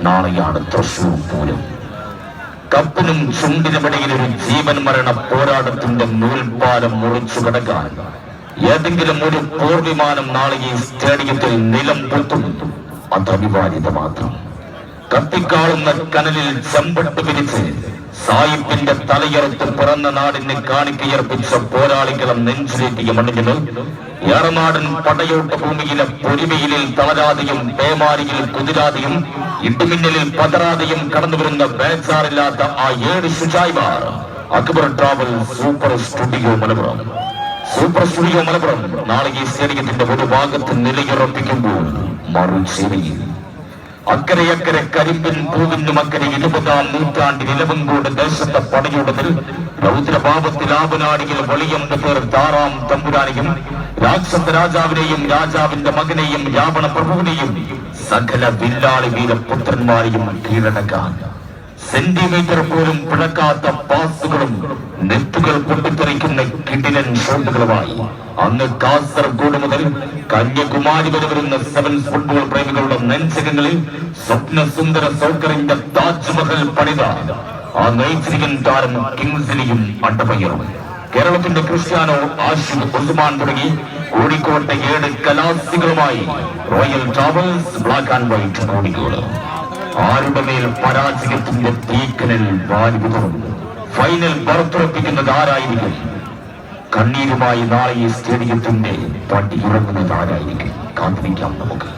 നാളെയാണ് തൃശൂർ പൂരം. കപ്പിനും ചുണ്ടിനുമിടയിൽ ഒരു ജീവൻ മരണ പോരാട്ടത്തിന്റെ നൂൽപ്പാലം മുറിച്ചു കടക്കാൻ ഏതെങ്കിലും ഒരു പോർവിമാനം നാളെ ഈ സ്റ്റേഡിയത്തിൽ നിലം പൊത്തുന്നു. അത് അനിവാര്യത മാത്രം. കത്തിക്കാളുന്ന കനലിൽ ചെമ്പട്ട് പിരിച്ച് സായിപ്പിന്റെ തലയറുത്ത് പിറന്ന നാടിന് കാണിക്കയർപ്പിച്ച പോരാളികളെ നെഞ്ചിലേറ്റിയ മണ്ണിന് ഏറനാടൻ പടയോട്ട ഭൂമിയിലെ പൊരിമയിലിൽ തളരാതെയും പേമാരിയിൽ കുതിരാതെയും ഇട്ടുമിന്നലിൽ പതറാതെയും കടന്നുവരുന്ന ബേജാറില്ലാത്ത ആ 7 ശുചായിമാർ. Akbar travel super studio Malappuram. Super studio Malappuram നാളെ ഈ സ്റ്റേഡിയത്തിന്റെ ഒരു ഭാഗത്ത് നിലയുറപ്പിക്കുമ്പോൾ മറുചേരിയിൽ അക്കരയക്കരെ കരിമ്പിൻ പൂവിനും അക്കരെ 20-ാം നൂറ്റാണ്ടിൽ ഇലവങ്കോട് ദേശത്തെ പടയോട്ടത്തിൽ രൗദ്രഭാവത്തിൽ ആപനാടിയിൽ വെളിയമ്പ് പേർ താറാം തമ്പുരാനെയും രാക്ഷസ രാജാവിനെയും രാജാവിന്റെ മകനെയും രാവണ പ്രഭുവിനെയും സകല വില്ലാളി വീരപുത്രന്മാരെയും കീഴടക്കാൻ സെന്റിമീറ്റർ പോലും പിഴക്കാത്ത പാസുകളും നെറ്റുകൾ പൊട്ടിത്തെറിക്കുന്ന കിടിലൻ ഷോട്ടുകളുമായി അന്ന് കാസർഗോഡ് മുതൽ കന്യാകുമാരി വരെ വരുന്ന സെവൻസ് ഫുട്ബോൾ പ്രേമികളുടെ നെഞ്ചകങ്ങളിൽ സ്വപ്ന സുന്ദര സൗകര്യന്റെ താജ്മഹൽ പണിത ആ നൈജീരിയൻ താരം കിങ്സിലിയും അട്ടപയ്യറും കേരളത്തിന്റെ ക്രിസ്ത്യാനോ, ആഷിഖ് ഉസ്മാൻ തുടങ്ങി കോഴിക്കോട്ടെ 7 കലാസികളുമായി royal travels black and white Kozhikode. ആരുടെ മേൽ പരാജയത്തിന്റെ തീക്കനൽ വാരിപുതറും ഫൈനൽ പുറത്തുറപ്പിക്കുന്നത് ആരായിരിക്കും? കണ്ണീരുമായി നാളെ ഈ സ്റ്റേഡിയത്തിന്റെ പടിയിറങ്ങുന്നത് ആരായിരിക്കും? കാത്തിരിക്കാം നമുക്ക്.